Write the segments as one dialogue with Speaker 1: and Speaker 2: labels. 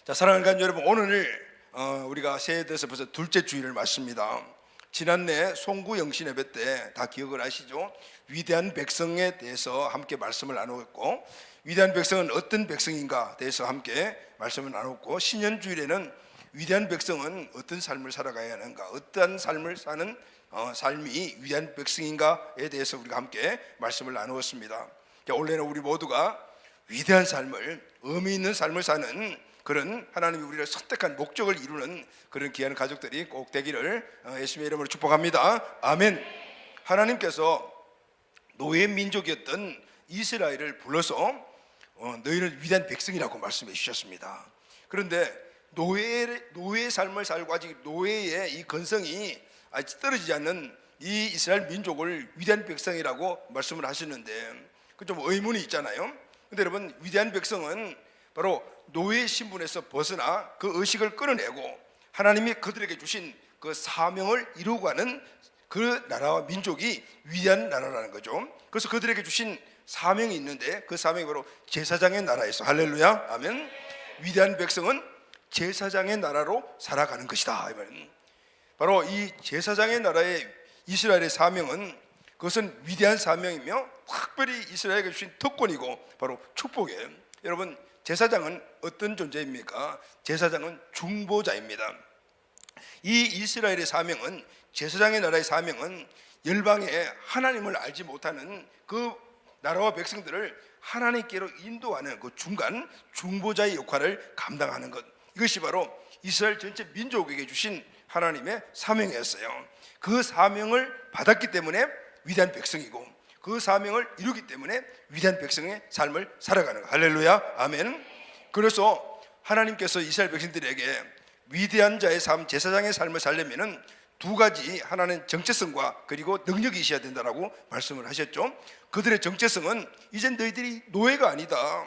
Speaker 1: 자, 사랑하는 간 여러분, 오늘 우리가 새해에 대해서 벌써 둘째 주일을 맞습니다. 지난해 송구영신 예배 때 다 기억을 하시죠? 위대한 백성에 대해서 함께 말씀을 나누었고, 위대한 백성은 어떤 백성인가 대해서 함께 말씀을 나누었고, 신년주일에는 위대한 백성은 어떤 삶을 살아가야 하는가, 어떠한 삶을 사는 삶이 위대한 백성인가에 대해서 우리가 함께 말씀을 나누었습니다. 올해는 우리 모두가 위대한 삶을, 의미 있는 삶을 사는 그런 하나님이 우리를 선택한 목적을 이루는 그런 귀한 가족들이 꼭 되기를 예수님의 이름으로 축복합니다. 아멘. 하나님께서 노예 민족이었던 이스라엘을 불러서 너희는 위대한 백성이라고 말씀해 주셨습니다. 그런데 노예의 삶을 살고 아직 노예의 이 건성이 아직 떨어지지 않는 이 이스라엘 민족을 위대한 백성이라고 말씀을 하시는데, 그 좀 의문이 있잖아요. 근데 여러분, 위대한 백성은 바로 노예 신분에서 벗어나 그 의식을 끌어내고 하나님이 그들에게 주신 그 사명을 이루고 가는 그 나라와 민족이 위대한 나라라는 거죠. 그래서 그들에게 주신 사명이 있는데, 그 사명이 바로 제사장의 나라에서, 할렐루야, 아멘. 위대한 백성은 제사장의 나라로 살아가는 것이다. 바로 이 제사장의 나라의 이스라엘의 사명은, 그것은 위대한 사명이며 특별히 이스라엘에게 주신 특권이고 바로 축복이에요. 여러분, 제사장은 어떤 존재입니까? 제사장은 중보자입니다. 이 이스라엘의 사명은, 제사장의 나라의 사명은 열방에 하나님을 알지 못하는 그 나라와 백성들을 하나님께로 인도하는 그 중간 중보자의 역할을 감당하는 것, 이것이 바로 이스라엘 전체 민족에게 주신 하나님의 사명이었어요. 그 사명을 받았기 때문에 위대한 백성이고, 그 사명을 이루기 때문에 위대한 백성의 삶을 살아가는 것. 할렐루야, 아멘. 그래서 하나님께서 이스라엘 백성들에게 위대한 자의 삶, 제사장의 삶을 살려면은 두 가지, 하나는 정체성과 그리고 능력이 있어야 된다라고 말씀을 하셨죠. 그들의 정체성은 이제 너희들이 노예가 아니다,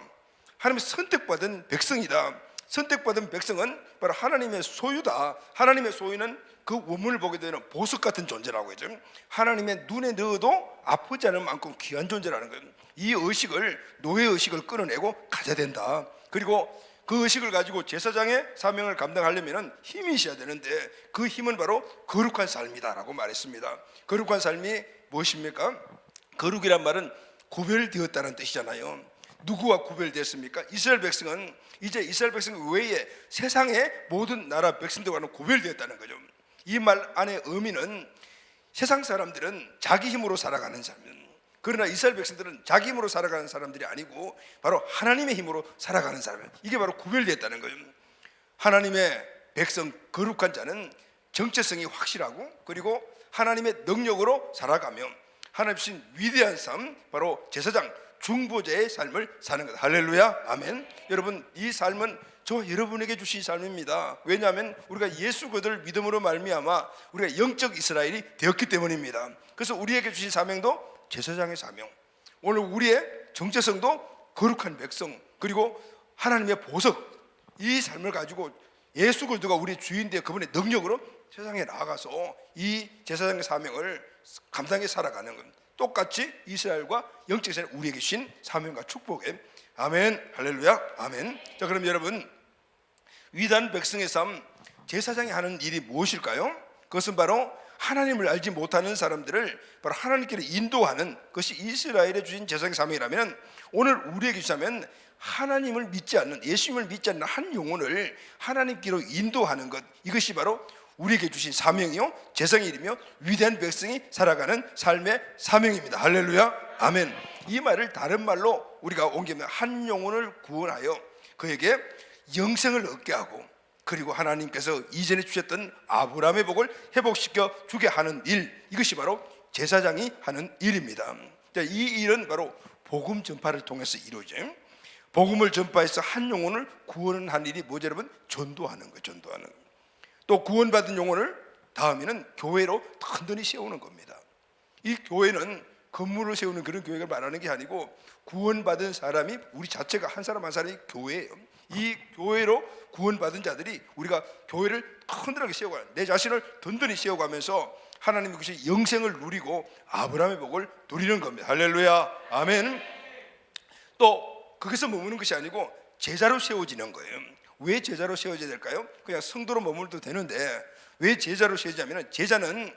Speaker 1: 하나님의 선택받은 백성이다. 선택받은 백성은 바로 하나님의 소유다. 하나님의 소유는 그 원문을 보게 되는 보석 같은 존재라고 하죠. 하나님의 눈에 넣어도 아프지 않을 만큼 귀한 존재라는 거예요. 이 의식을, 노예 의식을 끌어내고 가져야 된다. 그리고 그 의식을 가지고 제사장의 사명을 감당하려면 힘이 있어야 되는데, 그 힘은 바로 거룩한 삶이다라고 말했습니다. 거룩한 삶이 무엇입니까? 거룩이란 말은 구별되었다는 뜻이잖아요. 누구와 구별되었습니까? 이스라엘 백성은 이제 이스라엘 백성 외에 세상의 모든 나라 백성들과는 구별되었다는 거죠. 이 말 안의 의미는, 세상 사람들은 자기 힘으로 살아가는 사람, 그러나 이스라엘 백성들은 자기 힘으로 살아가는 사람들이 아니고 바로 하나님의 힘으로 살아가는 사람, 이게 바로 구별되었다는 거예요. 하나님의 백성, 거룩한 자는 정체성이 확실하고, 그리고 하나님의 능력으로 살아가며 하나님 주신 위대한 삶, 바로 제사장, 중보자의 삶을 사는 것. 할렐루야, 아멘. 여러분, 이 삶은 저 여러분에게 주신 삶입니다. 왜냐하면 우리가 예수 그리스도를 믿음으로 말미암아 우리가 영적 이스라엘이 되었기 때문입니다. 그래서 우리에게 주신 사명도 제사장의 사명, 오늘 우리의 정체성도 거룩한 백성, 그리고 하나님의 보석, 이 삶을 가지고 예수 그리스도가 우리의 주인 되어 그분의 능력으로 세상에 나아가서 이 제사장의 사명을 감당해 살아가는 것, 똑같이 이스라엘과 영적 이스라엘 우리에게 주신 사명과 축복에, 아멘, 할렐루야, 아멘. 자, 그럼 여러분, 위대한 백성의 삶, 제사장이 하는 일이 무엇일까요? 그것은 바로 하나님을 알지 못하는 사람들을 바로 하나님께로 인도하는 것이 이스라엘에 주신 제사장의 사명이라면, 오늘 우리에게 주자면 하나님을 믿지 않는, 예수님을 믿지 않는 한 영혼을 하나님께로 인도하는 것, 이것이 바로 우리에게 주신 사명이요, 제사장의 일이며 위대한 백성이 살아가는 삶의 사명입니다. 할렐루야, 아멘. 이 말을 다른 말로 우리가 옮기면 한 영혼을 구원하여 그에게 영생을 얻게 하고, 그리고 하나님께서 이전에 주셨던 아브라함의 복을 회복시켜 주게 하는 일, 이것이 바로 제사장이 하는 일입니다. 이 일은 바로 복음 전파를 통해서 이루어져. 복음을 전파해서 한 영혼을 구원한 일이 뭐죠, 여러분? 전도하는 거예요. 전도하는 거예요. 또 구원받은 영혼을 다음에는 교회로 든든히 세우는 겁니다. 이 교회는 건물을 세우는 그런 교회가 말하는 게 아니고, 구원받은 사람이, 우리 자체가 한 사람 한 사람이 교회예요. 이 교회로 구원받은 자들이 우리가 교회를 든든하게 세워가는, 내 자신을 든든히 세워가면서 하나님의 그것이 영생을 누리고 아브라함의 복을 누리는 겁니다. 할렐루야, 아멘. 또 거기서 머무는 것이 아니고 제자로 세워지는 거예요. 왜 제자로 세워져야 될까요? 그냥 성도로 머물도 되는데 왜 제자로 세워지냐면, 제자는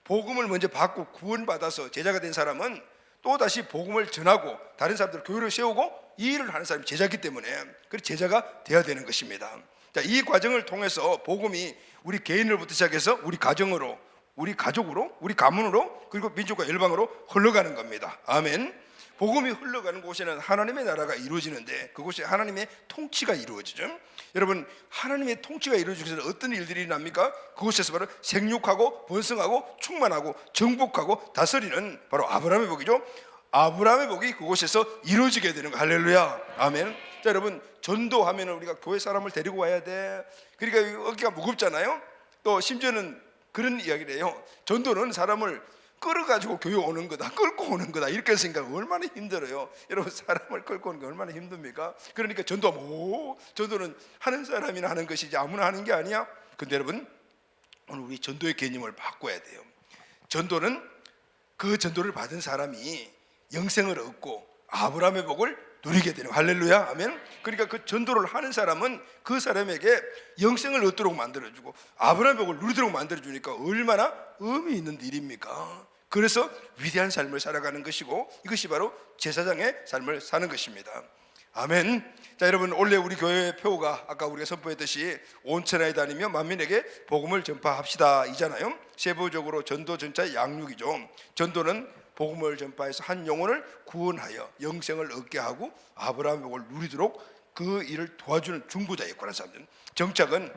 Speaker 1: 복음을 먼저 받고 구원받아서 제자가 된 사람은 또다시 복음을 전하고 다른 사람들 교회를 세우고 이 일을 하는 사람이 제자이기 때문에 그 제자가 되어야 되는 것입니다. 자, 이 과정을 통해서 복음이 우리 개인으로부터 시작해서 우리 가정으로, 우리 가족으로, 우리 가문으로, 그리고 민족과 열방으로 흘러가는 겁니다. 아멘. 복음이 흘러가는 곳에는 하나님의 나라가 이루어지는데 그곳에 하나님의 통치가 이루어지죠. 여러분, 하나님의 통치가 이루어지기 위해서 어떤 일들이 납니까? 그곳에서 바로 생육하고 번성하고 충만하고 정복하고 다스리는 바로 아브라함의 복이죠. 아브라함의 복이 그곳에서 이루어지게 되는 거. 할렐루야. 아멘. 자, 여러분, 전도하면 우리가 교회 사람을 데리고 와야 돼. 그러니까 어깨가 무겁잖아요. 또 심지어는 그런 이야기를 해요. 전도는 사람을 끌어가지고 교회 오는 거다, 끌고 오는 거다, 이렇게 생각하면 얼마나 힘들어요. 여러분, 사람을 끌고 오는 게 얼마나 힘듭니까? 그러니까 전도는 하는 사람이나 하는 것이지 아무나 하는 게 아니야. 근데 여러분, 오늘 우리 전도의 개념을 바꿔야 돼요. 전도는 그 전도를 받은 사람이 영생을 얻고 아브라함의 복을 누리게 되는, 할렐루야, 아멘. 그러니까 그 전도를 하는 사람은 그 사람에게 영생을 얻도록 만들어주고 아브라함의 복을 누리도록 만들어주니까 얼마나 의미 있는 일입니까? 그래서 위대한 삶을 살아가는 것이고 이것이 바로 제사장의 삶을 사는 것입니다. 아멘. 자, 여러분, 원래 우리 교회의 표가 아까 우리가 선포했듯이 온 천하에 다니며 만민에게 복음을 전파합시다 이잖아요. 세부적으로 전도 전차 양육이죠. 전도는 복음을 전파해서 한 영혼을 구원하여 영생을 얻게 하고 아브라함의 복을 누리도록 그 일을 도와주는 중보자 역할을 하는 사람들. 정착은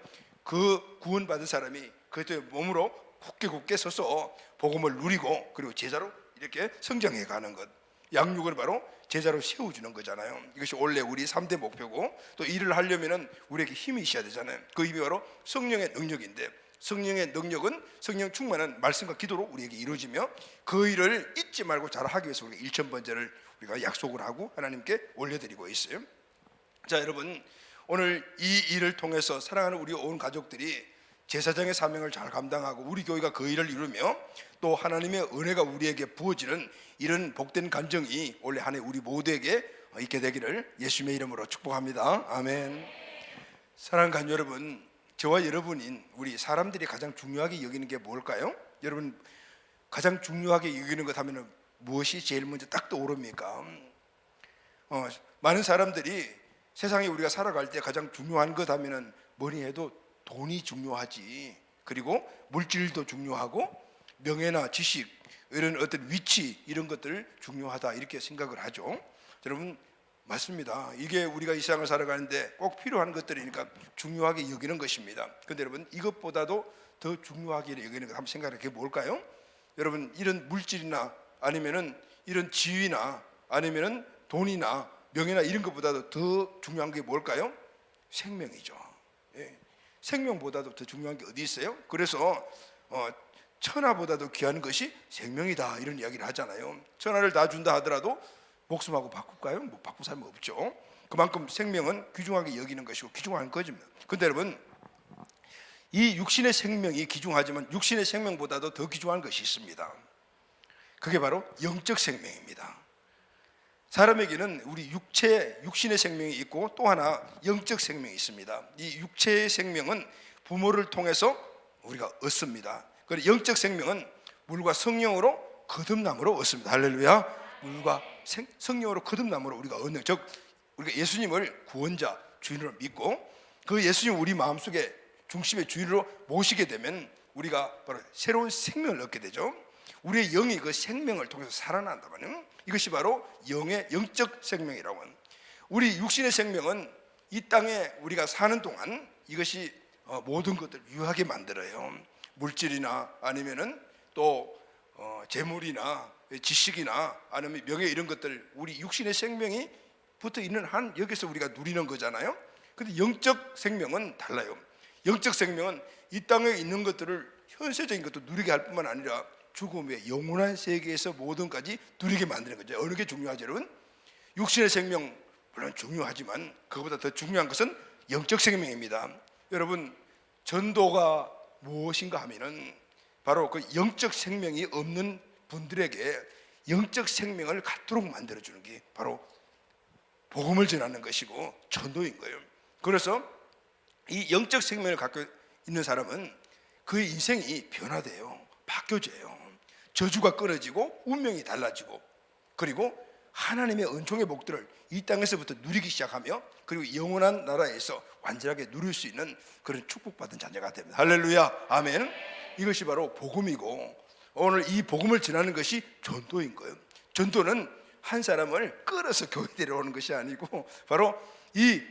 Speaker 1: 그 구원받은 사람이 그의 몸으로 굳게 서서 복음을 누리고 그리고 제자로 이렇게 성장해 가는 것. 양육은 바로 제자로 세워주는 거잖아요. 이것이 원래 우리 3대 목표고, 또 일을 하려면 우리에게 힘이 있어야 되잖아요. 그 힘이 바로 성령의 능력인데, 성령의 능력은 성령 충만한 말씀과 기도로 우리에게 이루어지며 그 일을 잊지 말고 잘 하기 위해서 우리가 일천번제를 우리가 약속을 하고 하나님께 올려드리고 있어요. 자, 여러분, 오늘 이 일을 통해서 사랑하는 우리 온 가족들이 제사장의 사명을 잘 감당하고 우리 교회가 그 일을 이루며 또 하나님의 은혜가 우리에게 부어지는 이런 복된 간증이 올해 한 해 우리 모두에게 있게 되기를 예수님의 이름으로 축복합니다. 아멘. 사랑하는 가족 여러분, 저와 여러분인 우리 사람들이 가장 중요하게 여기는 게 뭘까요? 여러분, 가장 중요하게 여기는 것 하면 무엇이 제일 먼저 딱 떠오릅니까? 많은 사람들이 세상에 우리가 살아갈 때 가장 중요한 것 하면 뭐니 해도 돈이 중요하지, 그리고 물질도 중요하고 명예나 지식, 이런 어떤 위치, 이런 것들 중요하다 이렇게 생각을 하죠. 여러분, 맞습니다. 이게 우리가 이 세상을 살아가는데 꼭 필요한 것들이니까 중요하게 여기는 것입니다. 그런데 여러분, 이것보다도 더 중요하게 여기는 것 한번 생각해 볼 뭘까요? 여러분, 이런 물질이나 아니면은 이런 지위나 아니면은 돈이나 명예나 이런 것보다도 더 중요한 게 뭘까요? 생명이죠. 예. 생명보다도 더 중요한 게 어디 있어요? 그래서 천하보다도 귀한 것이 생명이다 이런 이야기를 하잖아요. 천하를 다 준다 하더라도 목숨하고 바꿀까요? 뭐 바꿀 사람은 없죠. 그만큼 생명은 귀중하게 여기는 것이고 귀중한 거지만, 근데 여러분, 이 육신의 생명이 귀중하지만 육신의 생명보다도 더 귀중한 것이 있습니다. 그게 바로 영적 생명입니다. 사람에게는 우리 육신의 생명이 있고 또 하나 영적 생명이 있습니다. 이 육체의 생명은 부모를 통해서 우리가 얻습니다. 그리고 영적 생명은 물과 성령으로 거듭남으로 얻습니다. 할렐루야. 물과 성령으로 거듭남으로 우리가 얻는, 즉 우리가 예수님을 구원자, 주인으로 믿고 그 예수님 우리 마음속에 중심의 주인으로 모시게 되면 우리가 바로 새로운 생명을 얻게 되죠. 우리의 영이 그 생명을 통해서 살아난다면 이것이 바로 영적 생명이라고 합니다. 우리 육신의 생명은 이 땅에 우리가 사는 동안 이것이 모든 것들을 유하게 만들어요. 물질이나 아니면은 또 재물이나 지식이나 아니면 명예 이런 것들, 우리 육신의 생명이 붙어 있는 한 여기서 우리가 누리는 거잖아요. 근데 영적 생명은 달라요. 영적 생명은 이 땅에 있는 것들을 현세적인 것도 누리게 할 뿐만 아니라 죽음 후에 영원한 세계에서 모든 까지 누리게 만드는 거죠. 어느 게 중요하죠, 여러분? 육신의 생명 물론 중요하지만 그것보다 더 중요한 것은 영적 생명입니다. 여러분, 전도가 무엇인가 하면은 바로 그 영적 생명이 없는 분들에게 영적 생명을 갖도록 만들어주는 게 바로 복음을 전하는 것이고 전도인 거예요. 그래서 이 영적 생명을 갖고 있는 사람은 그의 인생이 변화돼요. 바뀌어져요. 저주가 끊어지고 운명이 달라지고, 그리고 하나님의 은총의 복들을 이 땅에서부터 누리기 시작하며, 그리고 영원한 나라에서 완전하게 누릴 수 있는 그런 축복받은 자녀가 됩니다. 할렐루야, 아멘. 이것이 바로 복음이고, 오늘 이 복음을 전하는 것이 전도인 거예요. 전도는 한 사람을 끌어서 교회 데려오는 것이 아니고, 바로 이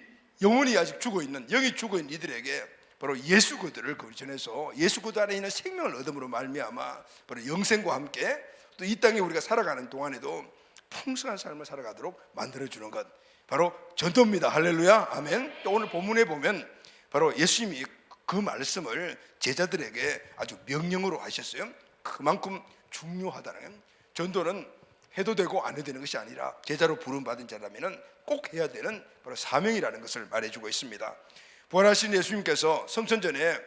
Speaker 1: 영혼이 아직 죽어있는, 영이 죽어있는 이들에게 바로 예수 그들을 전해서 예수 그들 안에 있는 생명을 얻음으로 말미암아 바로 영생과 함께 또 이 땅에 우리가 살아가는 동안에도 풍성한 삶을 살아가도록 만들어주는 것, 바로 전도입니다. 할렐루야, 아멘. 오늘 본문에 보면 바로 예수님이 그 말씀을 제자들에게 아주 명령으로 하셨어요. 그만큼 중요하다는 거예요. 전도는 해도 되고 안 해도 되는 것이 아니라 제자로 부름받은 자라면 꼭 해야 되는 바로 사명이라는 것을 말해주고 있습니다. 부활하신 예수님께서 성천 전에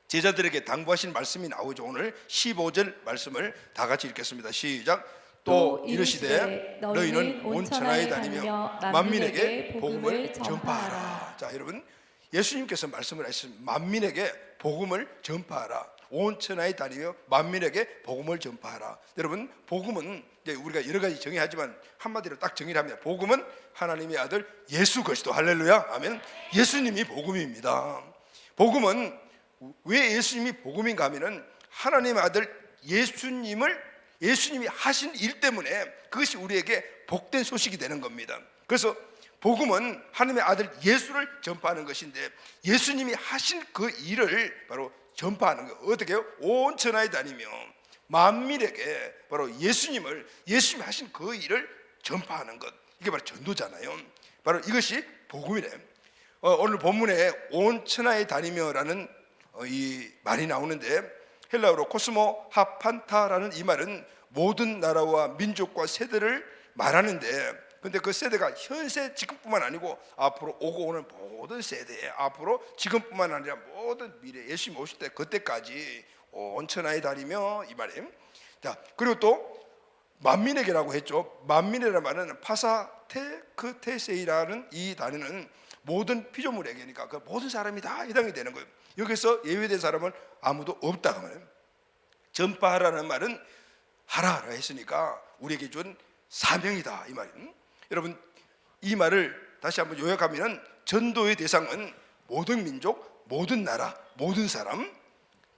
Speaker 1: 제자들에게 당부하신 말씀이 나오죠. 오늘 15절 말씀을 다 같이 읽겠습니다. 시작. 또 이르시되 너희는 온 천하에 다니며 만민에게 복음을 전파하라. 자, 여러분, 예수님께서 말씀을 하신 만민에게 복음을 전파하라. 온 천하에 다니며 만민에게 복음을 전파하라. 여러분, 복음은 이제 우리가 여러 가지 정의하지만 한마디로 딱 정의를 하면 복음은 하나님의 아들 예수 그리스도, 할렐루야, 아멘. 예수님이 복음입니다. 복음은 왜 예수님이 복음인가 하면은 하나님의 아들 예수님이 하신 일 때문에 그것이 우리에게 복된 소식이 되는 겁니다. 그래서 복음은 하나님의 아들 예수를 전파하는 것인데, 예수님이 하신 그 일을 바로 전파하는 거. 어떻게 해요? 온 천하에 다니며 만민에게 바로 예수님이 하신 그 일을 전파하는 것, 이게 바로 전도잖아요. 바로 이것이 복음이래. 오늘 본문에 온 천하에 다니며라는 이 말이 나오는데, 헬라어로 코스모 하판타라는 이 말은 모든 나라와 민족과 세대를 말하는데, 근데 그 세대가 현세 지금뿐만 아니고 앞으로 오고 오는 모든 세대에, 앞으로 지금뿐만 아니라 모든 미래, 예수님 오실 때 그때까지 온 천하에 다니며, 이 말이에요. 자, 그리고 또 만민에게라고 했죠. 만민이라는 말은 파사테크테세이라는 이 단어는 모든 피조물에게니까 그 모든 사람이 다 해당이 되는 거예요. 여기서 예외된 사람은 아무도 없다 그 말이에요. 전파하라는 말은 하라 했으니까 우리에게 준 사명이다 이 말이에요. 여러분, 이 말을 다시 한번 요약하면 전도의 대상은 모든 민족, 모든 나라, 모든 사람,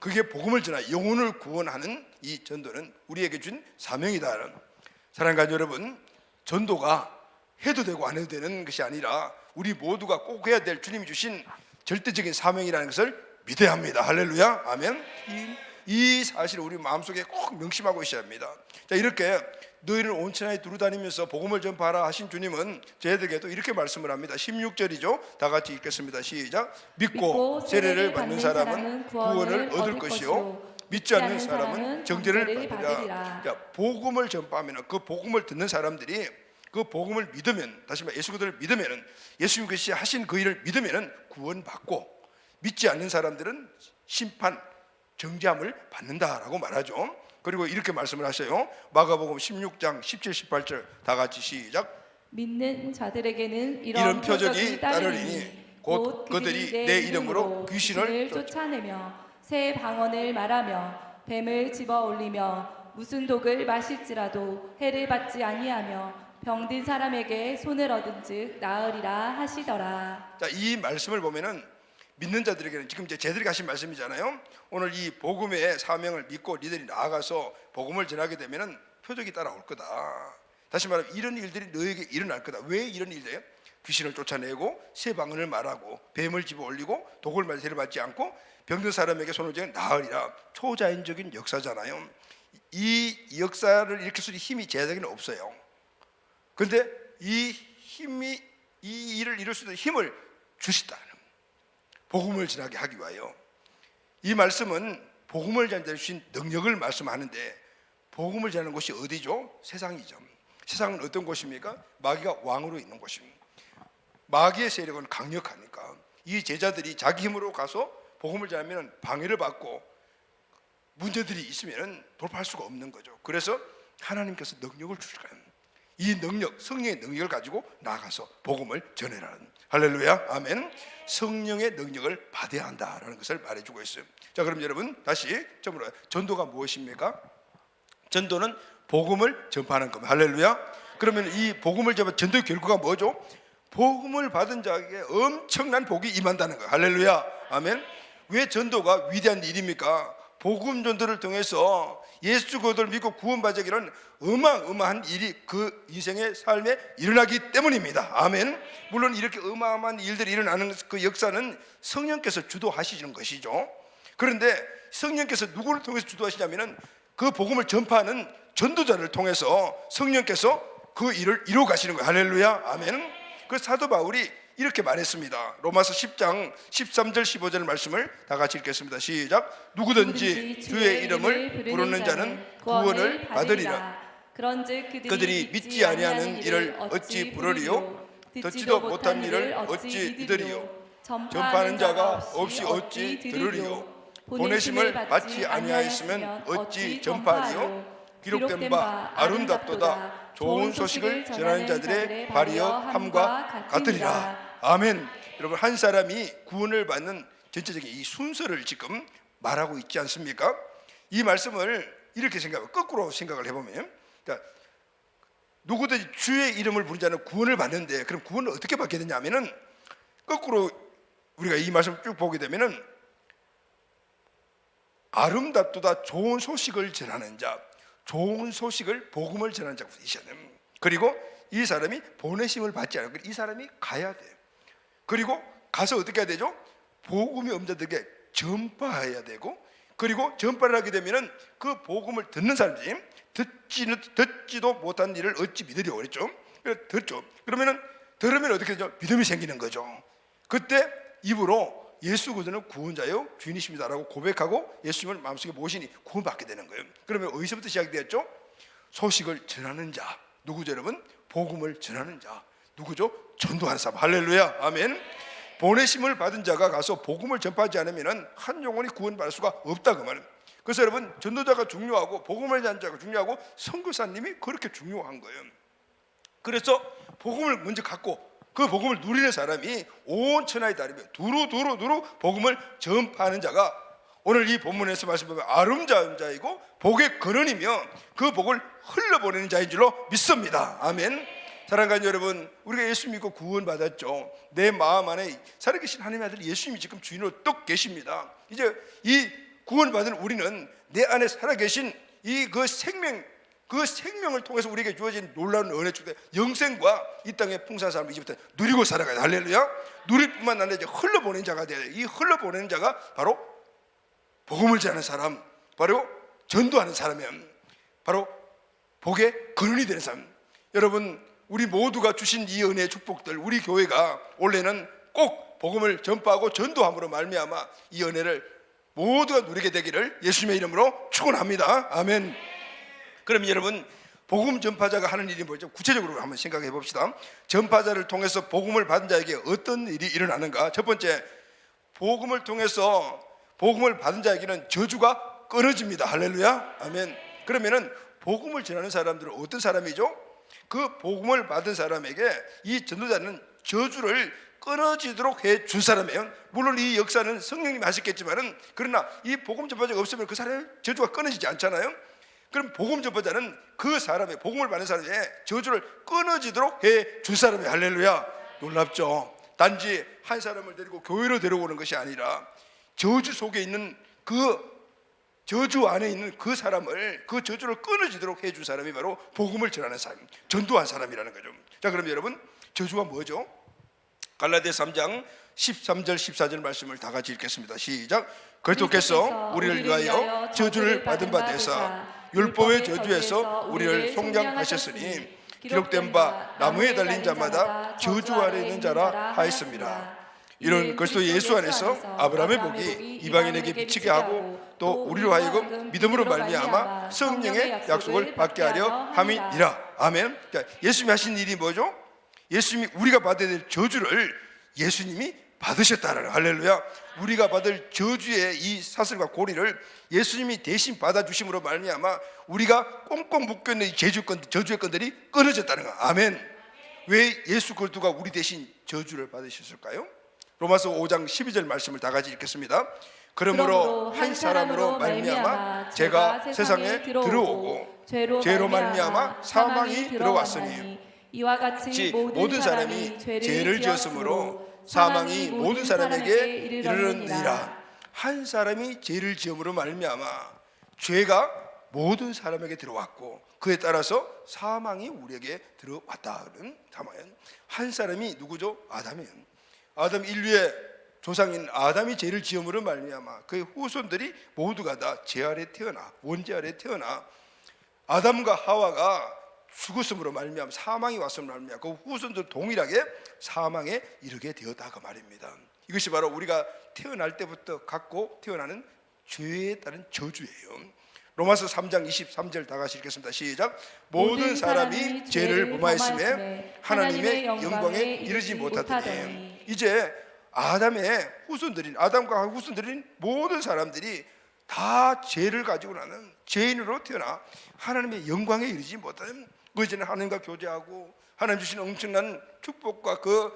Speaker 1: 그게 복음을 전하 영혼을 구원하는 이 전도는 우리에게 준 사명이다. 사랑하는 여러분, 전도가 해도 되고 안 해도 되는 것이 아니라 우리 모두가 꼭 해야 될 주님이 주신 절대적인 사명이라는 것을 믿어야 합니다. 할렐루야, 아멘. 이 사실을 우리 마음속에 꼭 명심하고 있어야 합니다. 자, 이렇게 너희는 온 천하에 두루다니면서 복음을 전파하라 하신 주님은 저희들에게도 이렇게 말씀을 합니다. 16절이죠. 다 같이 읽겠습니다. 시작. 믿고 세례를 받는 사람은 구원을 얻을 것이요 믿지 않는 사람은 정죄를 받으리라. 자, 복음을 전파하면 그 복음을 듣는 사람들이 그 복음을 믿으면, 다시 말해 예수 그들을 믿으면, 예수님께서 하신 그 일을 믿으면 구원받고, 믿지 않는 사람들은 심판, 정죄함을 받는다라고 말하죠. 그리고 이렇게 말씀을 하셔요. 마가복음 16장 17, 18절 다 같이 시작.
Speaker 2: 믿는 자들에게는
Speaker 1: 이런 표적이 따르리니 곧 그들이 내 이름으로 귀신을
Speaker 2: 쫓아내며 새 방언을 말하며 뱀을 집어 올리며 무슨 독을 마실지라도 해를 받지 아니하며 병든 사람에게 손을 얻은즉 나으리라 하시더라.
Speaker 1: 자, 이 말씀을 보면은 믿는 자들에게는 지금 이제 제들이 하신 말씀이잖아요. 오늘 이 복음의 사명을 믿고 니들이 나아가서 복음을 전하게 되면은 표적이 따라올 거다. 다시 말하면 이런 일들이 너에게 일어날 거다. 왜 이런 일이에요? 귀신을 쫓아내고 새 방언을 말하고 뱀을 집어 올리고 독을 마시를 받지 않고 병든 사람에게 손을 쥐면 나으리라. 초자연적인 역사잖아요. 이 역사를 일으킬 수 있는 힘이 제자에게는 없어요. 그런데 이 힘이, 이 일을 이룰 수 있는 힘을 주시다는, 복음을 전하게 하기 위하여. 이 말씀은 복음을 전하는 주신 능력을 말씀하는데, 복음을 전하는 곳이 어디죠? 세상이죠. 세상은 어떤 곳입니까? 마귀가 왕으로 있는 곳입니다. 마귀의 세력은 강력하니까 이 제자들이 자기 힘으로 가서 복음을 전하면 방해를 받고 문제들이 있으면 돌파할 수가 없는 거죠. 그래서 하나님께서 능력을 주실 거예요. 이 능력, 성령의 능력을 가지고 나아가서 복음을 전해라는, 할렐루야, 아멘. 성령의 능력을 받아야 한다라는 것을 말해주고 있어요. 자, 그럼 여러분 다시 처음으로, 전도가 무엇입니까? 전도는 복음을 전파하는 겁니다. 할렐루야. 그러면 이 복음을 전파, 전도의 결과가 뭐죠? 복음을 받은 자에게 엄청난 복이 임한다는 거예요. 할렐루야, 아멘. 왜 전도가 위대한 일입니까? 복음 전도를 통해서 예수 그리스도를 믿고 구원받기는 어마어마한 일이 그 인생의 삶에 일어나기 때문입니다. 아멘. 물론 이렇게 어마어마한 일들이 일어나는 그 역사는 성령께서 주도하시는 것이죠. 그런데 성령께서 누구를 통해서 주도하시냐면은 그 복음을 전파하는 전도자를 통해서 성령께서 그 일을 이루어 가시는 거예요. 할렐루야, 아멘. 그 사도 바울이 이렇게 말했습니다. 로마서 10장 13절 15절 말씀을 다 같이 읽겠습니다. 시작. 누구든지 주의 이름을 부르는 자는 구원을 받으리라.
Speaker 2: 그런즉
Speaker 1: 그들이 믿지 아니하는 일을 어찌 부르리요? 듣지도 못한 일을 어찌 믿으리요? 전파하는 자가 없이 어찌 들으리요? 보내심을 받지 아니하였으면 어찌 전파하리요? 기록된 바 아름답도다. 좋은 소식을 전하는 자들의 발이여 함과 같으리라. 아멘. 여러분, 한 사람이 구원을 받는 전체적인 이 순서를 지금 말하고 있지 않습니까? 이 말씀을 이렇게 거꾸로 생각을 해보면, 그러니까 누구든지 주의 이름을 부른 자는 구원을 받는데, 그럼 구원을 어떻게 받게 되냐면은 거꾸로 우리가 이 말씀을 쭉 보게 되면은 아름답도다. 좋은 소식을 전하는 자, 좋은 소식을, 복음을 전하는 자가 있어야 됩니다. 그리고 이 사람이 보내심을 받지 않아요. 이 사람이 가야 돼요. 그리고 가서 어떻게 해야 되죠? 복음이 없는 자들에게 전파해야 되고, 그리고 전파를 하게 되면은 그 복음을 듣는 사람들이 듣지도 못한 일을 어찌 믿으려고 그랬죠. 그래서 듣죠. 그러면은 들으면 어떻게 되죠? 믿음이 생기는 거죠. 그때 입으로 예수 그리스도는 구원자요 주인이십니다라고 고백하고 예수님을 마음속에 모시니 구원받게 되는 거예요. 그러면 어디서부터 시작되었죠? 소식을 전하는 자, 누구죠 여러분? 복음을 전하는 자, 누구죠? 전도하는 사람. 할렐루야, 아멘. 보내심을 받은 자가 가서 복음을 전파하지 않으면 한 영혼이 구원받을 수가 없다, 그 말은. 그래서 여러분, 전도자가 중요하고 복음을 전하는 자가 중요하고 선교사님이 그렇게 중요한 거예요. 그래서 복음을 먼저 갖고 그 복음을 누리는 사람이 온 천하에 다니며 두루 복음을 전파하는 자가 오늘 이 본문에서 말씀보면 아름다운 자이고 복의 근원이며 그 복을 흘러보내는 자인 줄로 믿습니다. 아멘. 사랑하는 여러분, 우리가 예수 믿고 구원받았죠. 내 마음 안에 살아계신 하나님의 아들 예수님이 지금 주인으로 떡 계십니다. 이제 이 구원받은 우리는 내 안에 살아계신 이 그 생명을 통해서 우리에게 주어진 놀라운 은혜 축대 영생과 이 땅의 풍성한 삶을 이제부터 누리고 살아가야 돼. 할렐루야. 누릴 뿐만 아니라 이제 흘러보내는 자가 돼야 돼. 이 흘러보내는 자가 바로 복음을 전하는 사람, 바로 전도하는 사람이에요. 바로 복의 근원이 되는 사람. 여러분, 우리 모두가 주신 이 은혜의 축복들, 우리 교회가 올해는 꼭 복음을 전파하고 전도함으로 말미암아 이 은혜를 모두가 누리게 되기를 예수님의 이름으로 축원합니다. 아멘. 그럼 여러분, 복음 전파자가 하는 일이 뭐죠? 구체적으로 한번 생각해 봅시다. 전파자를 통해서 복음을 받은 자에게 어떤 일이 일어나는가? 첫 번째, 복음을 통해서 복음을 받은 자에게는 저주가 끊어집니다. 할렐루야, 아멘. 그러면은 복음을 전하는 사람들은 어떤 사람이죠? 그 복음을 받은 사람에게 이 전도자는 저주를 끊어지도록 해 준 사람이에요. 물론 이 역사는 성령님이 하셨겠지만은, 그러나 이 복음 전파자가 없으면 그 사람의 저주가 끊어지지 않잖아요. 그럼 복음 전파자는 그 사람의, 복음을 받는 사람의 저주를 끊어지도록 해 준 사람이에요. 할렐루야. 놀랍죠? 단지 한 사람을 데리고 교회로 데려오는 것이 아니라 저주 속에 있는 그 저주 안에 있는 그 사람을, 그 저주를 끊어지도록 해준 사람이 바로 복음을 전하는 사람, 전도한 사람이라는 거죠. 자, 그럼 여러분, 저주가 뭐죠? 갈라디아서 3장 13절 14절 말씀을 다 같이 읽겠습니다. 시작. 그리스도께서 우리를 위하여 저주를 받은 바 되사 율법의 저주에서 우리를 속량하셨으니 기록된 바 나무에 달린 자마다 저주 아래 있는 자라 하였습니다. 이런 그리스도 예수 안에서 아브라함의 복이 이방인에게 미치게 하고 또 우리로 하여금 믿음으로 말미암아 성령의 약속을 받게 하려 함이니라. 아멘. 그러니까 예수님이 하신 일이 뭐죠? 예수님이 우리가 받아야 될 저주를 예수님이 받으셨다는, 할렐루야. 우리가 받을 저주의 이 사슬과 고리를 예수님이 대신 받아주심으로 말미암아 우리가 꽁꽁 묶여있는 이 저주의 건들이 끊어졌다는 거. 아멘. 왜 예수 그리스도가 우리 대신 저주를 받으셨을까요? 로마서 5장 12절 말씀을 다 같이 읽겠습니다. 그러므로 한 사람으로 말미암아 죄가 세상에 들어오고 죄로 말미암아 사망이 들어왔으니
Speaker 2: 이와 같이 모든 사람이
Speaker 1: 죄를 지었으므로 사망이 모든 사람에게 이르렀느니라. 한 사람이 죄를 지음으로 말미암아 죄가 모든 사람에게 들어왔고 그에 따라서 사망이 우리에게 들어왔다는 사망은 한 사람이 누구죠? 아담이에요. 아담 인류의 조상인 아담이 죄를 지음으로 말미암아 그의 후손들이 모두가 다 죄 아래 태어나 원죄 아래 태어나 아담과 하와가 죽었음으로 말미암아 사망이 왔음으로 말미암아 그 후손들 동일하게 사망에 이르게 되었다고 말입니다. 이것이 바로 우리가 태어날 때부터 갖고 태어나는 죄에 따른 저주예요. 로마서 3장 23절 다 같이 읽겠습니다. 시작. 모든 사람이 죄를 범하였음에 하나님의 영광에 이르지 못하더니. 이제 아담의 후손들인 아담과 후손들인 모든 사람들이 다 죄를 가지고 나는 죄인으로 태어나 하나님의 영광에 이르지 못하는 그 이제는 하나님과 교제하고 하나님 주신 엄청난 축복과 그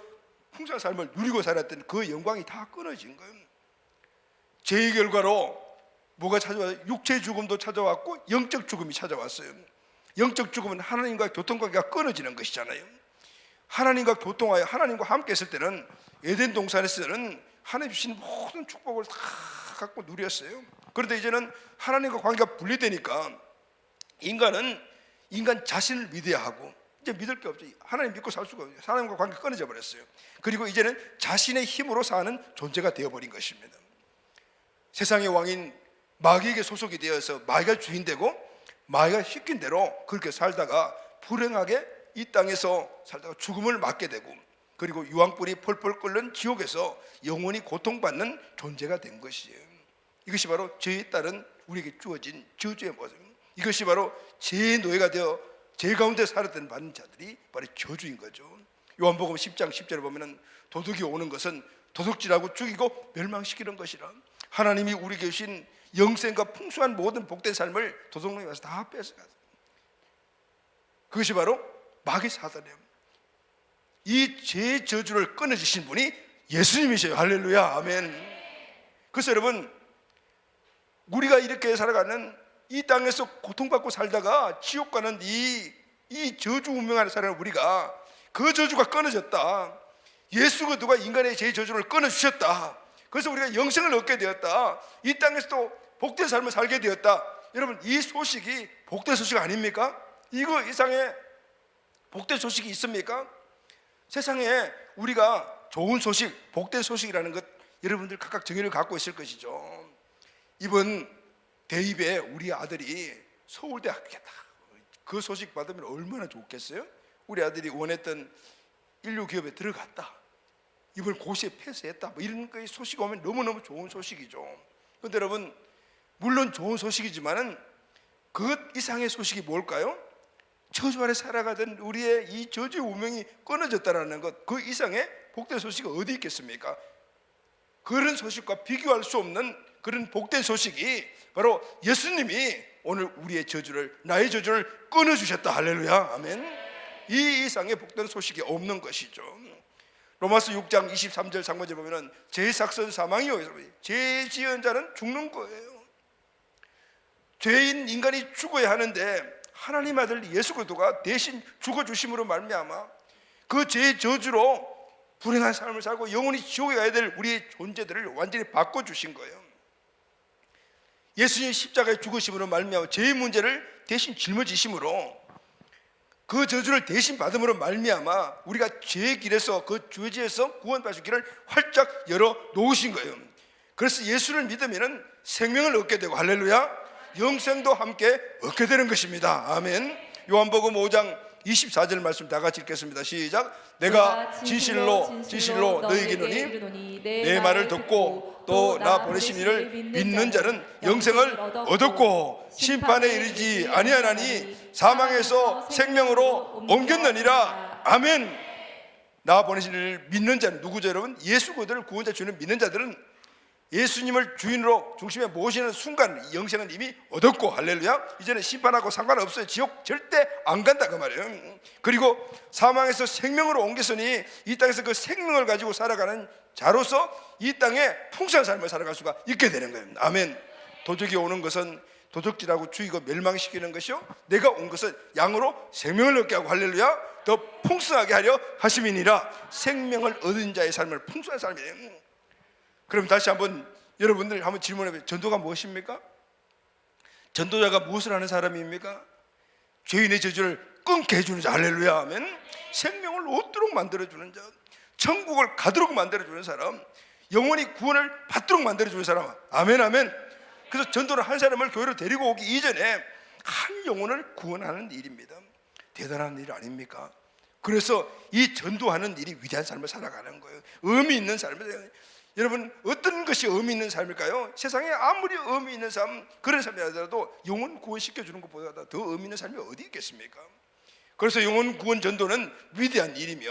Speaker 1: 풍성한 삶을 누리고 살았던 그 영광이 다 끊어진 거예요. 죄의 결과로 뭐가 찾아와요? 육체의 죽음도 찾아왔고 영적 죽음이 찾아왔어요. 영적 죽음은 하나님과 교통관계가 끊어지는 것이잖아요. 하나님과 교통하여 하나님과 함께 있을 때는 에덴 동산에서는 하나님 주신 모든 축복을 다 갖고 누렸어요. 그런데 이제는 하나님과 관계가 분리되니까 인간은 인간 자신을 믿어야 하고 이제 믿을 게 없죠. 하나님 믿고 살 수가 없어요. 하나님과 관계가 끊어져 버렸어요. 그리고 이제는 자신의 힘으로 사는 존재가 되어버린 것입니다. 세상의 왕인 마귀에게 소속이 되어서 마귀가 주인되고 마귀가 시킨 대로 그렇게 살다가 불행하게 이 땅에서 살다가 죽음을 맞게 되고 그리고 유황불이 펄펄 끓는 지옥에서 영원히 고통받는 존재가 된 것이에요. 이것이 바로 죄에 따른 우리에게 주어진 저주의 모습. 이것이 바로 죄의 노예가 되어 죄 가운데 살았던 많은 자들이 바로 저주인 거죠. 요한복음 10장 10절에 보면은 도둑이 오는 것은 도둑질하고 죽이고 멸망시키는 것이라. 하나님이 우리에게 주신 영생과 풍성한 모든 복된 삶을 도둑놈이 와서 다 뺏어갔어요. 그것이 바로 마귀 사단이에요. 이 죄의 저주를 끊어주신 분이 예수님이세요. 할렐루야, 아멘. 그래서 여러분, 우리가 이렇게 살아가는 이 땅에서 고통받고 살다가 지옥 가는 이 저주 운명 안에 살아가는 우리가 그 저주가 끊어졌다. 예수 그리스도가 인간의 죄의 저주를 끊어주셨다. 그래서 우리가 영생을 얻게 되었다. 이 땅에서도 복된 삶을 살게 되었다. 여러분, 이 소식이 복된 소식 아닙니까? 이거 이상의 복된 소식이 있습니까? 세상에 우리가 좋은 소식, 복된 소식이라는 것 여러분들 각각 정의를 갖고 있을 것이죠. 이번 대입에 우리 아들이 서울대 합격했다. 그 소식 받으면 얼마나 좋겠어요? 우리 아들이 원했던 인류기업에 들어갔다. 이번 고시에 패스했다. 뭐 이런 거 소식 오면 너무너무 좋은 소식이죠. 그런데 여러분, 물론 좋은 소식이지만은 그 이상의 소식이 뭘까요? 저주 아래 살아가던 우리의 이 저주의 운명이 끊어졌다는 것, 그 이상의 복된 소식이 어디 있겠습니까? 그런 소식과 비교할 수 없는 그런 복된 소식이 바로 예수님이 오늘 우리의 저주를, 나의 저주를 끊어주셨다. 할렐루야, 아멘. 이 이상의 복된 소식이 없는 것이죠. 로마서 6장 23절 상반절에 보면은 죄의 삭선 사망이요, 죄 지은 자는 죽는 거예요. 죄인 인간이 죽어야 하는데 하나님 아들 예수 그리스도가 대신 죽어주심으로 말미암아 그 죄의 저주로 불행한 삶을 살고 영원히 지옥에 가야 될 우리의 존재들을 완전히 바꿔주신 거예요. 예수님 십자가에 죽으심으로 말미암아 죄의 문제를 대신 짊어지심으로 그 저주를 대신 받음으로 말미암아 우리가 죄의 길에서 그 죄지에서 구원받을 길을 활짝 열어 놓으신 거예요. 그래서 예수를 믿으면 생명을 얻게 되고, 할렐루야, 영생도 함께 얻게 되는 것입니다. 아멘. 요한복음 5장 24절 말씀 다 같이 읽겠습니다. 시작. 내가 진실로 너희에게 이르노니 내 말을 듣고 또 나 보내신 이를 믿는 자는 영생을 얻었고 심판에 이르지 아니하나니 사망에서 생명으로 옮겼느니라. 아멘. 나 보내신 이를 믿는 자는 누구죠 여러분? 예수 그들을 구원자 주는 믿는 자들은 예수님을 주인으로 중심에 모시는 순간 영생은 이미 얻었고, 할렐루야. 이제는 심판하고 상관없어요. 지옥 절대 안 간다 그 말이에요. 그리고 사망에서 생명으로 옮겼으니 이 땅에서 그 생명을 가지고 살아가는 자로서 이 땅에 풍성한 삶을 살아갈 수가 있게 되는 거예요. 아멘. 도적이 오는 것은 도적질하고 죽이고 멸망시키는 것이요, 내가 온 것은 양으로 생명을 얻게 하고, 할렐루야, 더 풍성하게 하려 하심이니라. 생명을 얻은 자의 삶을 풍성한 삶이에요. 그럼 다시 한번 여러분들 한번 질문해보세요. 전도가 무엇입니까? 전도자가 무엇을 하는 사람입니까? 죄인의 저주를 끊게 해주는 자, 할렐루야 하면 생명을 얻도록 만들어주는 자, 천국을 가도록 만들어주는 사람, 영원히 구원을 받도록 만들어주는 사람, 아멘 아멘. 그래서 전도를 한 사람을 교회로 데리고 오기 이전에 한 영혼을 구원하는 일입니다. 대단한 일 아닙니까? 그래서 이 전도하는 일이 위대한 삶을 살아가는 거예요. 의미 있는 삶을. 여러분, 어떤 것이 의미 있는 삶일까요? 세상에 아무리 의미 있는 삶, 그런 삶이라도 영혼 구원시켜주는 것보다 더 의미 있는 삶이 어디 있겠습니까? 그래서 영혼 구원 전도는 위대한 일이며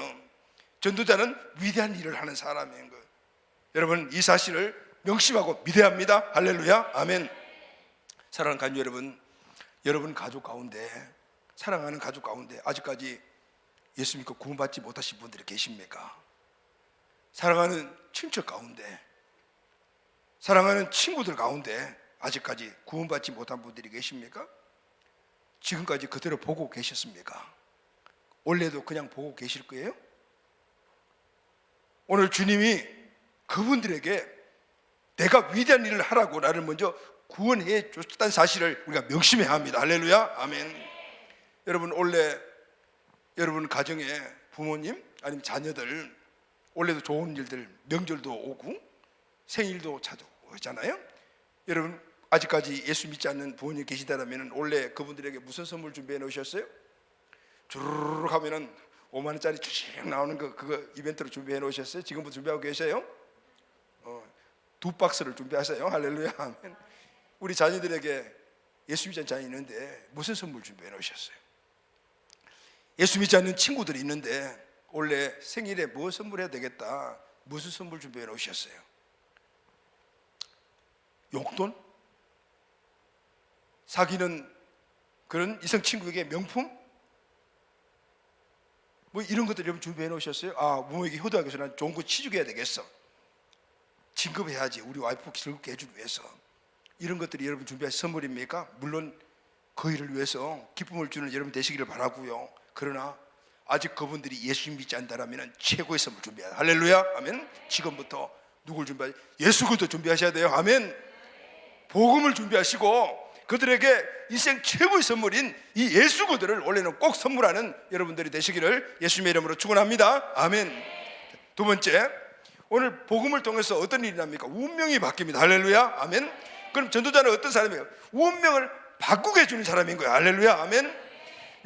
Speaker 1: 전도자는 위대한 일을 하는 사람인 거예요. 여러분, 이 사실을 명심하고 믿어야 합니다. 할렐루야, 아멘. 사랑하는 간주 여러분, 여러분 가족 가운데, 사랑하는 가족 가운데 아직까지 예수 믿고 구원받지 못하신 분들이 계십니까? 사랑하는 친척 가운데, 사랑하는 친구들 가운데 아직까지 구원받지 못한 분들이 계십니까? 지금까지 그대로 보고 계셨습니까? 원래도 그냥 보고 계실 거예요? 오늘 주님이 그분들에게 내가 위대한 일을 하라고 나를 먼저 구원해 줬다는 사실을 우리가 명심해야 합니다. 할렐루야, 아멘. 여러분, 원래 여러분 가정에 부모님 아니면 자녀들 원래도 좋은 일들, 명절도 오고 생일도 찾아오고 하잖아요. 여러분, 아직까지 예수 믿지 않는 부모님 계시다면 원래 그분들에게 무슨 선물 준비해 놓으셨어요? 주르륵 하면은 5만 원짜리 주식 나오는 그거 이벤트로 준비해 놓으셨어요? 지금부터 준비하고 계세요? 2박스를 준비하세요. 할렐루야, 아멘. 우리 자녀들에게 예수 믿지 않는 자녀 있는데 무슨 선물 준비해 놓으셨어요? 예수 믿지 않는 친구들이 있는데 원래 생일에 뭐 선물해야 되겠다, 무슨 선물 준비해 놓으셨어요? 용돈? 사귀는 그런 이성 친구에게 명품? 뭐 이런 것들 여러분 준비해 놓으셨어요? 아, 부모에게 효도하기 위해서 난 좋은 거 취직해야 되겠어, 진급해야지 우리 와이프 즐겁게 해주기 위해서. 이런 것들이 여러분 준비하신 선물입니까? 물론 그 일을 위해서 기쁨을 주는 여러분 되시기를 바라고요. 그러나 아직 그분들이 예수 믿지 않다라면 최고의 선물 준비해야 돼요. 할렐루야, 아멘. 지금부터 누굴 준비하지? 예수 그리스도 준비하셔야 돼요. 아멘. 복음을 준비하시고 그들에게 인생 최고의 선물인 이 예수 그들을 원래는 꼭 선물하는 여러분들이 되시기를 예수님의 이름으로 축원합니다. 아멘. 두 번째, 오늘 복음을 통해서 어떤 일이 납니까? 운명이 바뀝니다. 할렐루야, 아멘. 그럼 전도자는 어떤 사람이에요? 운명을 바꾸게 해주는 사람인 거예요. 할렐루야, 아멘.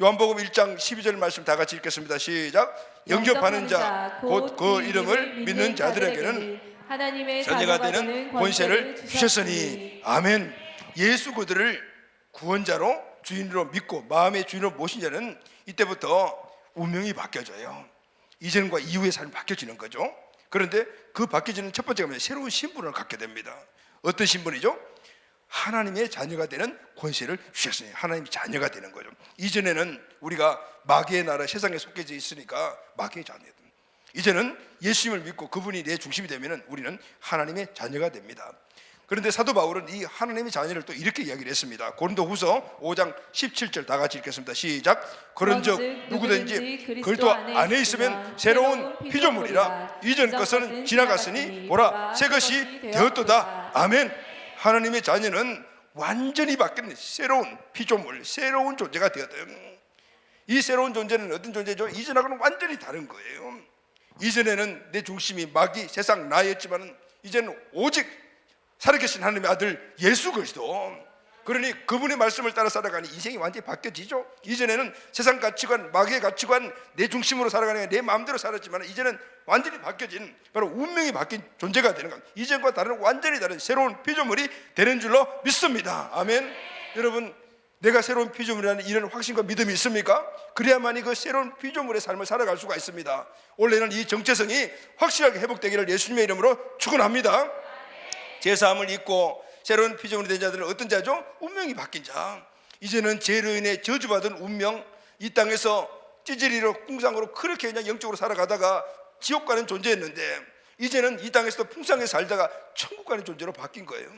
Speaker 1: 요한복음 1장 12절 말씀 다 같이 읽겠습니다. 시작. 영접하는 자 곧 그 이름을 믿는 자들에게는
Speaker 2: 하나님의
Speaker 1: 자녀가 되는 권세를 주셨으니, 아멘. 예수 그들을 구원자로 주인으로 믿고 마음의 주인으로 모신 자는 이때부터 운명이 바뀌어져요. 이전과 이후의 삶이 바뀌어지는 거죠. 그런데 그 바뀌어지는 첫 번째가 새로운 신분을 갖게 됩니다. 어떤 신분이죠? 하나님의 자녀가 되는 권세를 주셨으니 하나님의 자녀가 되는 거죠. 이전에는 우리가 마귀의 나라 세상에 속해져 있으니까 마귀의 자녀들, 이제는 예수님을 믿고 그분이 내 중심이 되면 우리는 하나님의 자녀가 됩니다. 그런데 사도 바울은 이 하나님의 자녀를 또 이렇게 이야기를 했습니다. 고린도후서 5장 17절 다 같이 읽겠습니다. 시작. 그런즉 누구든지 그리스도 안에 있으면 새로운 피조물이라, 이전 것은 지나갔으니 보라 새 것이 되었도다. 아멘. 하나님의 자녀는 완전히 바뀐 새로운 피조물, 새로운 존재가 되었대요. 이 새로운 존재는 어떤 존재죠? 이전하고는 완전히 다른 거예요. 이전에는 내 중심이 마귀, 세상, 나였지만 이제는 오직 살아계신 하나님의 아들 예수 그리스도, 그러니 그분의 말씀을 따라 살아가니 인생이 완전히 바뀌어지죠. 이전에는 세상 가치관, 마귀의 가치관, 내 중심으로 살아가는 내 마음대로 살았지만 이제는 완전히 바뀌어진, 바로 운명이 바뀐 존재가 되는 겁니다. 이전과 다른 완전히 다른 새로운 피조물이 되는 줄로 믿습니다. 아멘. 여러분, 내가 새로운 피조물이라는 이런 확신과 믿음이 있습니까? 그래야만이 그 새로운 피조물의 삶을 살아갈 수가 있습니다. 원래는 이 정체성이 확실하게 회복되기를 예수님의 이름으로 축원합니다. 제사함을 입고 새로운 피조물이 된 자들은 어떤 자죠? 운명이 바뀐 자. 이제는 죄로 인해 저주받은 운명, 이 땅에서 찌질이로 궁상으로 그렇게 그냥 영적으로 살아가다가 지옥 가는 존재였는데, 이제는 이 땅에서도 풍성하게 살다가 천국 가는 존재로 바뀐 거예요.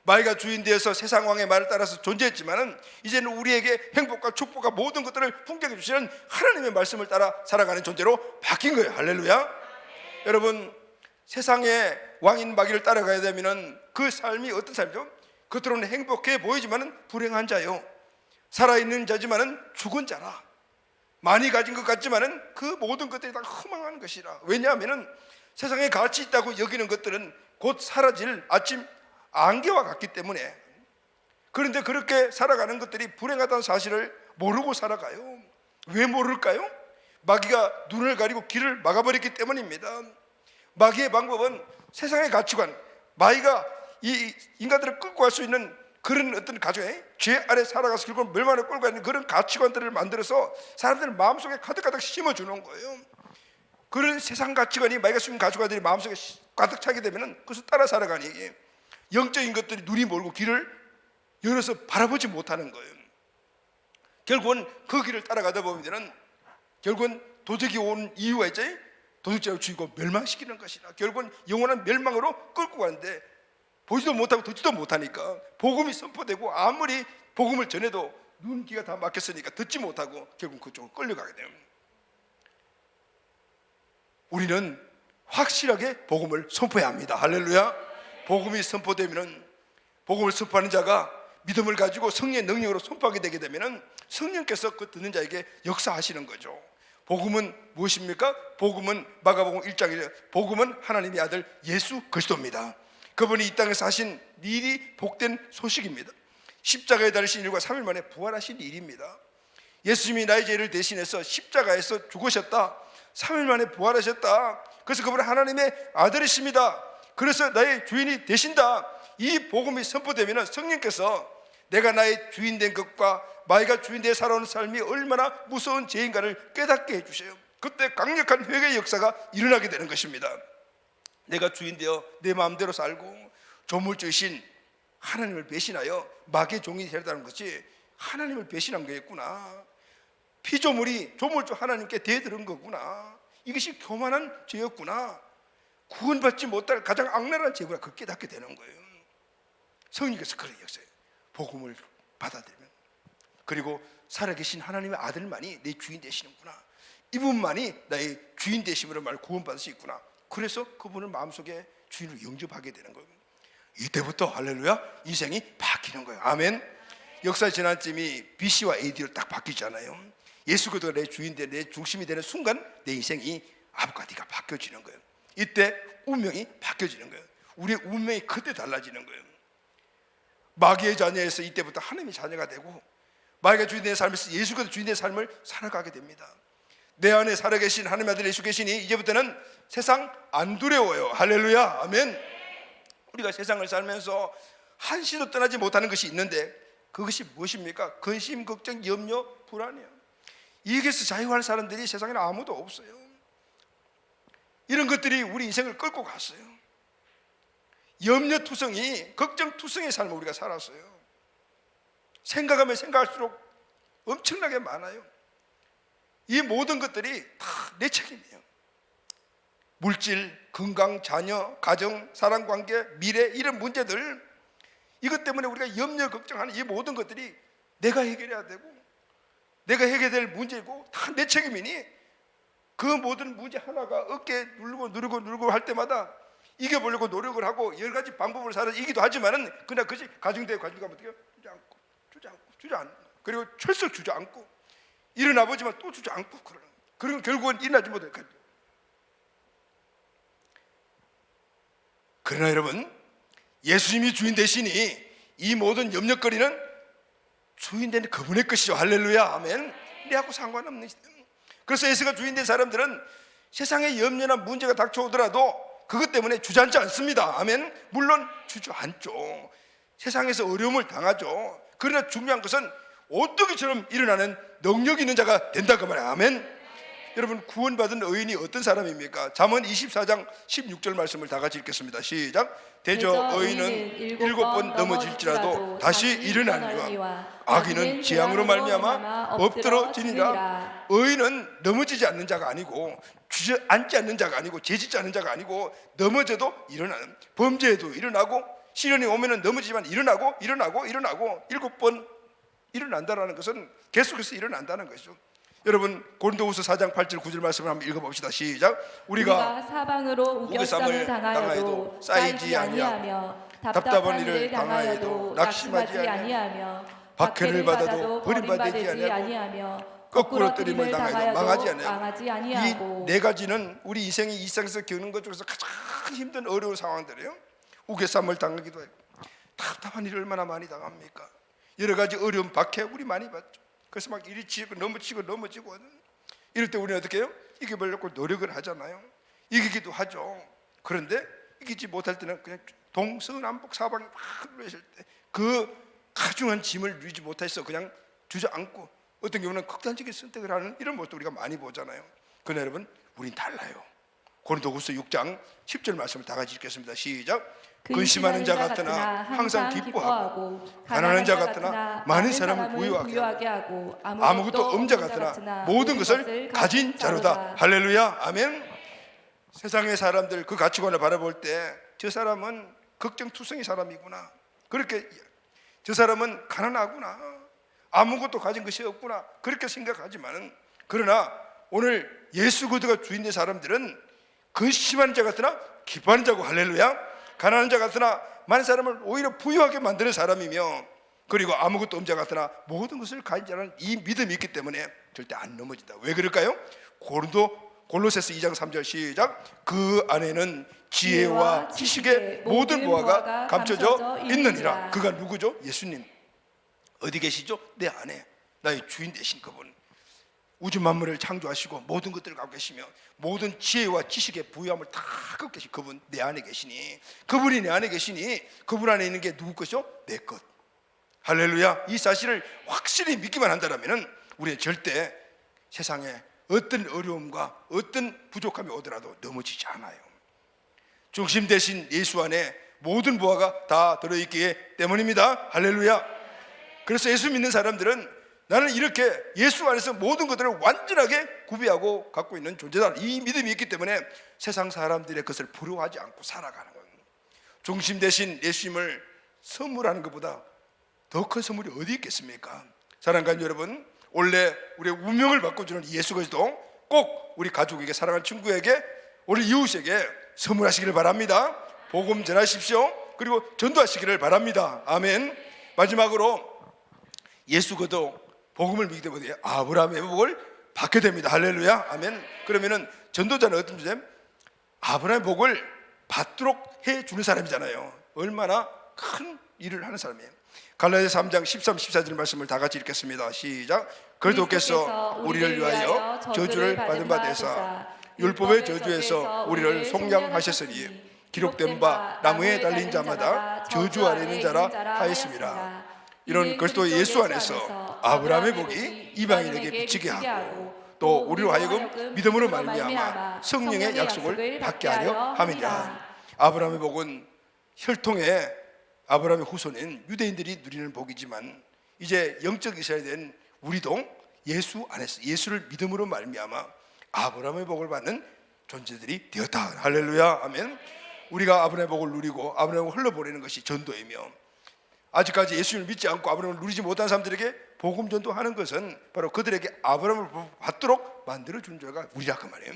Speaker 1: 마귀가 주인 되어서 세상 왕의 말을 따라서 존재했지만은 이제는 우리에게 행복과 축복과 모든 것들을 풍족해 주시는 하나님의 말씀을 따라 살아가는 존재로 바뀐 거예요. 할렐루야. 여러분, 세상의 왕인 마귀를 따라가야 되면은 그 삶이 어떤 삶이죠? 겉으로는 행복해 보이지만은 불행한 자요, 살아있는 자지만은 죽은 자라. 많이 가진 것 같지만은 그 모든 것들이 다 허망한 것이라. 왜냐하면은 세상에 가치 있다고 여기는 것들은 곧 사라질 아침 안개와 같기 때문에. 그런데 그렇게 살아가는 것들이 불행하다는 사실을 모르고 살아가요. 왜 모를까요? 마귀가 눈을 가리고 길을 막아버렸기 때문입니다. 마귀의 방법은 세상의 가치관, 마귀가 이 인간들을 끌고 갈 수 있는 그런 어떤 가정에 죄 아래 살아가서 결국 멸망을 끌고 가는 그런 가치관들을 만들어서 사람들 마음속에 가득가득 심어주는 거예요. 그런 세상 가치관이, 마귀가 숨긴 가치관들이 마음속에 가득 차게 되면 그것을 따라 살아가니 영적인 것들이 눈이 멀고 길을 열어서 바라보지 못하는 거예요. 결국은 그 길을 따라가다 보면 결국은 도적이 온 이유가 있죠. 도둑질하고 죽이고 멸망시키는 것이라. 결국은 영원한 멸망으로 끌고 가는데 보지도 못하고 듣지도 못하니까 복음이 선포되고 아무리 복음을 전해도 눈, 귀가 다 막혔으니까 듣지 못하고 결국 그쪽으로 끌려가게 됩니다. 우리는 확실하게 복음을 선포해야 합니다. 할렐루야. 복음이 선포되면, 복음을 선포하는 자가 믿음을 가지고 성령의 능력으로 선포하게 되게 되면 성령께서 그 듣는 자에게 역사하시는 거죠. 복음은 무엇입니까? 복음은 마가복음 1장에 복음은 하나님의 아들 예수 그리스도입니다. 그분이 이 땅에서 하신 일이 복된 소식입니다. 십자가에 달리신 일과 3일 만에 부활하신 일입니다. 예수님이 나의 죄를 대신해서 십자가에서 죽으셨다, 3일 만에 부활하셨다. 그래서 그분은 하나님의 아들이십니다. 그래서 나의 주인이 되신다. 이 복음이 선포되면 성령께서 내가 나의 주인 된 것과 마귀가 주인 되어 살아오는 삶이 얼마나 무서운 죄인가를 깨닫게 해주세요. 그때 강력한 회개의 역사가 일어나게 되는 것입니다. 내가 주인 되어 내 마음대로 살고 조물주이신 하나님을 배신하여 마귀의 종이 되었다는 것이 하나님을 배신한 거였구나. 피조물이 조물주 하나님께 대들은 거구나. 이것이 교만한 죄였구나. 구원받지 못할 가장 악랄한 죄구나. 그걸 깨닫게 되는 거예요. 성령께서 그런 역사예요. 복음을 받아들이면, 그리고 살아계신 하나님의 아들만이 내 주인 되시는구나. 이분만이 나의 주인 되심으로 말 구원받을 수 있구나. 그래서 그분을 마음속에 주인으로 영접하게 되는 거예요. 이때부터 할렐루야 인생이 바뀌는 거예요. 아멘. 역사 지난쯤이 BC와 AD로 딱 바뀌잖아요. 예수 그리스도가 내 주인 되, 내 중심이 되는 순간 내 인생이 앞과 뒤가 바뀌어지는 거예요. 이때 운명이 바뀌어지는 거예요. 우리의 운명이 그때 달라지는 거예요. 마귀의 자녀에서 이때부터 하나님의 자녀가 되고, 마귀가 주인된 삶에서 예수 그리스도 주인된 삶을 살아가게 됩니다. 내 안에 살아계신 하나님의 아들 예수 계시니 이제부터는 세상 안 두려워요. 할렐루야. 아멘. 우리가 세상을 살면서 한시도 떠나지 못하는 것이 있는데 그것이 무엇입니까? 근심, 걱정, 염려, 불안이에요. 여기서 자유할 사람들이 세상에는 아무도 없어요. 이런 것들이 우리 인생을 끌고 갔어요. 염려투성이, 걱정투성의 삶을 우리가 살았어요. 생각하면 생각할수록 엄청나게 많아요. 이 모든 것들이 다 내 책임이에요. 물질, 건강, 자녀, 가정, 사랑관계, 미래, 이런 문제들, 이것 때문에 우리가 염려, 걱정하는 이 모든 것들이 내가 해결해야 되고 내가 해결될 문제고 다 내 책임이니 그 모든 문제 하나가 어깨에 누르고 할 때마다 이겨보려고 노력을 하고 여러 가지 방법을 살아 이기도 하지만은 그냥 그것이 가정대에 가지고 가면 어떻게 주저앉고 그리고 철썩 주저앉고 일어나 보지만 또 주저앉고 그리고 결국은 일어나지 못해. 그러나 여러분, 예수님이 주인 되시니 이 모든 염려거리는 주인 된 그분의 것이죠. 할렐루야. 아멘. 내하고 상관없는. 그래서 예수가 주인 된 사람들은 세상에 염려나 문제가 닥쳐오더라도 그것 때문에 주저앉지 않습니다. 아멘. 물론 주저앉죠. 세상에서 어려움을 당하죠. 그러나 중요한 것은 오뚜기처럼 일어나는 능력 있는 자가 된다 그 말이에요. 아멘. 여러분, 구원받은 의인이 어떤 사람입니까? 잠언 24장 16절 말씀을 다 같이 읽겠습니다. 시작. 대저 의인은 7번 넘어질지라도 다시 일어나니와 악인은 재앙으로 말미암아 엎드러지니라. 의인은 넘어지지 않는 자가 아니고 주저앉지 않는 자가 아니고 죄짓지 않는 자가 아니고 넘어져도 일어나는, 범죄에도 일어나고 시련이 오면은 넘어지지만 일어나고 7번 일어난다라는 것은 계속해서 일어난다는 것이죠. 여러분, 고린도후서 4장 8절 9절 말씀을 한번 읽어봅시다. 시작. 우리가
Speaker 2: 사방으로 우겨쌈을 당하여도 쌓이지 아니하며 답답한 일을 당하여도 낙심하지 아니하며 박해를 받아도 버림받지 아니하며
Speaker 1: 거꾸로 뜨림을 당하여도 망하지
Speaker 2: 망하지
Speaker 1: 이
Speaker 2: 아니하고.
Speaker 1: 네 가지는 우리 인생의 일상에서 겪는 것 중에서 가장 힘든 어려운 상황들이에요. 우겨쌈을 당하기도 하고 답답한 일을 얼마나 많이 당합니까? 여러 가지 어려운 박해 우리 많이 받죠. 그래서 막 이리 치고 넘어지고 이럴 때 우리는 어떻게 해요? 이겨보려고 노력을 하잖아요. 이기기도 하죠. 그런데 이기지 못할 때는 그냥 동서남북 사방이 막 놓여있을 때 그 가중한 짐을 누리지 못해서 그냥 주저앉고 어떤 경우는 극단적인 선택을 하는 이런 모습도 우리가 많이 보잖아요. 그러나 여러분, 우린 달라요. 고린도후서 6장 10절 말씀을 다 같이 읽겠습니다. 시작. 근심하는 자 같으나 항상 기뻐하고 가난한 자 같으나 많은 사람을 부유하게 하고 아무것도 없는 자 같으나 모든 것을 가진 자로다. 할렐루야. 아멘. 세상의 사람들 그 가치관을 바라볼 때 저 사람은 걱정투성이 사람이구나, 그렇게 저 사람은 가난하구나, 아무것도 가진 것이 없구나, 그렇게 생각하지만은, 그러나 오늘 예수 그리스도가 주인된 사람들은 근심하는 자 같으나 기뻐하는 자고, 할렐루야. 가난한 자 같으나 많은 사람을 오히려 부유하게 만드는 사람이며, 그리고 아무것도 없는 자 같으나 모든 것을 가진 자라는 이 믿음이 있기 때문에 절대 안 넘어진다. 왜 그럴까요? 골로새서 2장 3절 시작. 그 안에는 지혜와 지식의 모든 보화가 감춰져 있느니라. 그가 누구죠? 예수님. 어디 계시죠? 내 안에 나의 주인 되신 그분, 우주 만물을 창조하시고 모든 것들을 갖고 계시며 모든 지혜와 지식의 부유함을 다 갖고 계신 그분 내 안에 계시니, 그분이 내 안에 계시니 그분 안에 있는 게 누구 것이죠? 내 것. 할렐루야. 이 사실을 확실히 믿기만 한다면 우리는 절대 세상에 어떤 어려움과 어떤 부족함이 오더라도 넘어지지 않아요. 중심 대신 예수 안에 모든 보화가 다 들어있기 때문입니다. 할렐루야. 그래서 예수 믿는 사람들은 나는 이렇게 예수 안에서 모든 것들을 완전하게 구비하고 갖고 있는 존재다, 이 믿음이 있기 때문에 세상 사람들의 것을 부러워하지 않고 살아가는 거예요. 중심 대신 예수님을 선물하는 것보다 더 큰 선물이 어디 있겠습니까? 사랑하는 여러분, 원래 우리의 운명을 바꿔주는 예수 그리스도 꼭 우리 가족에게, 사랑하는 친구에게, 우리 이웃에게 선물하시기를 바랍니다. 복음 전하십시오. 그리고 전도하시기를 바랍니다. 아멘. 마지막으로 예수 그리스도 복음을 믿기 때문에 아브라함의 복을 받게 됩니다. 할렐루야. 아멘. 그러면은 전도자는 어떤 존재? 아브라함의 복을 받도록 해주는 사람이잖아요. 얼마나 큰 일을 하는 사람이에요. 갈라디아서 3장 13, 14절 말씀을 다 같이 읽겠습니다. 시작. 그리스도께서 우리를 위하여 저주를 받은 바 되사 율법의 저주에서 우리를 속량하셨으니 기록된 바 나무에 달린 자마다 저주 아래 있는 자라 하였습니다. 이런 그리스도 예수 안에서 아브라함의 복이 이방인에게 비치게 하고 또 우리로 하여금 믿음으로 말미암아 성령의 약속을 받게 하려 함이라. 아브라함의 복은 혈통의 아브라함의 후손인 유대인들이 누리는 복이지만 이제 영적 이스라엘이 된 우리도 예수 안에서 예수를 믿음으로 말미암아 아브라함의 복을 받는 존재들이 되었다. 할렐루야. 아멘. 우리가 아브라함의 복을 누리고 아브라함을 흘러보내는 것이 전도이며, 아직까지 예수님을 믿지 않고 아브라함을 누리지 못한 사람들에게 복음 전도하는 것은 바로 그들에게 아브라함을 받도록 만들어준 자가 우리라 그 말이에요.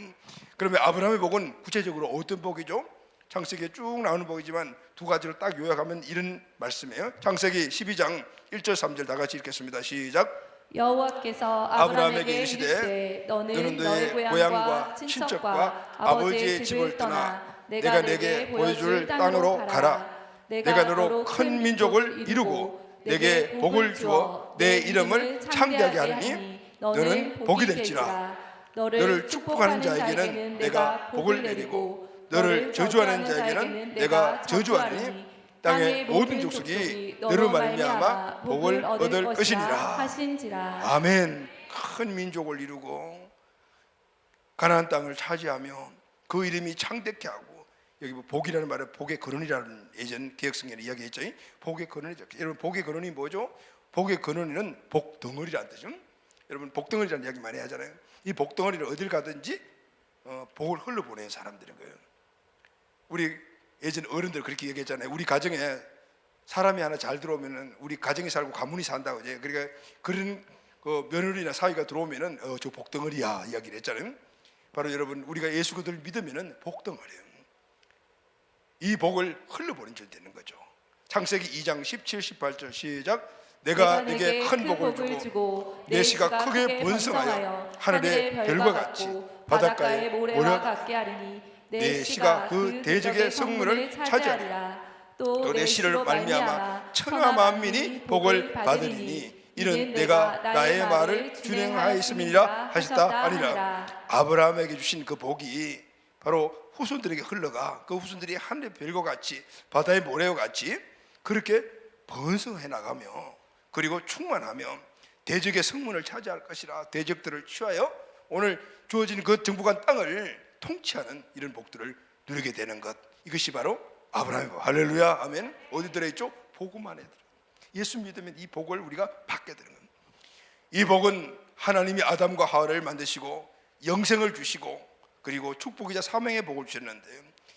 Speaker 1: 그러면 아브라함의 복은 구체적으로 어떤 복이죠? 창세기에 쭉 나오는 복이지만 두 가지를 딱 요약하면 이런 말씀이에요. 창세기 12장 1절 3절 다 같이 읽겠습니다. 시작.
Speaker 2: 여호와께서 아브라함에게 이르시되 너는 너의 고향과 친척과 아버지의 집을 떠나 내가 내게 보여줄 땅으로 가라. 내가 너로 큰 민족을 이루고 내게 복을 주어 내 이름을 창대하게 하리니 너는 복이 될지라. 너를 축복하는 자에게는 내가 복을 내리고 너를 저주하는 자에게는 내가 저주하리니
Speaker 1: 땅의 모든 족속이 너로 말미암아 복을 얻을 것이니라.
Speaker 2: 하신지라.
Speaker 1: 아멘. 큰 민족을 이루고 가나안 땅을 차지하며 그 이름이 창대케 하고, 여기 뭐 복이라는 말에 복의 근원이라는 예전 개혁성경에 이야기했죠. 복의 근원이죠. 여러분, 복의 근원이 뭐죠? 복의 근원은 복덩어리라는 뜻이죠. 여러분, 복덩어리라는 이야기 많이 하잖아요. 이 복덩어리를 어딜 가든지 복을 흘러보내는 사람들인 거예요. 우리 예전 어른들 그렇게 얘기했잖아요. 우리 가정에 사람이 하나 잘 들어오면은 우리 가정이 살고 가문이 산다고. 그러니까 그런 그 며느리나 사위가 들어오면은 저 복덩어리야 이야기를 했잖아요. 바로 여러분, 우리가 예수 그리스도를 믿으면은 복덩어리예요. 이 복을 흘려보낸 줄 되는 거죠. 창세기 2장 17, 18절 시작. 내가 네게 큰 복을 주고 내 씨가 크게 번성하여 하늘의 별과 같이 바닷가의 모래와 같게 하리니 내 씨가 그 대적의 성문을 차지하리라. 또 내 씨를 말미암아 천하 만민이 복을 받으리니 이는 내가 나의 말을 준행하였음이니라 하셨다 아니라. 아브라함에게 주신 그 복이 바로 후손들에게 흘러가 그 후손들이 하늘의 별과 같이 바다의 모래와 같이 그렇게 번성해 나가며, 그리고 충만하며 대적의 성문을 차지할 것이라. 대적들을 취하여 오늘 주어진 그 정복한 땅을 통치하는 이런 복들을 누리게 되는 것, 이것이 바로 아브라함의 복. 할렐루야, 아멘. 어디 들어있죠? 복음 안에 들어. 예수 믿으면 이 복을 우리가 받게 되는 겁니다. 이 복은 하나님이 아담과 하와를 만드시고 영생을 주시고 그리고 축복이자 사명의 복을 주셨는데,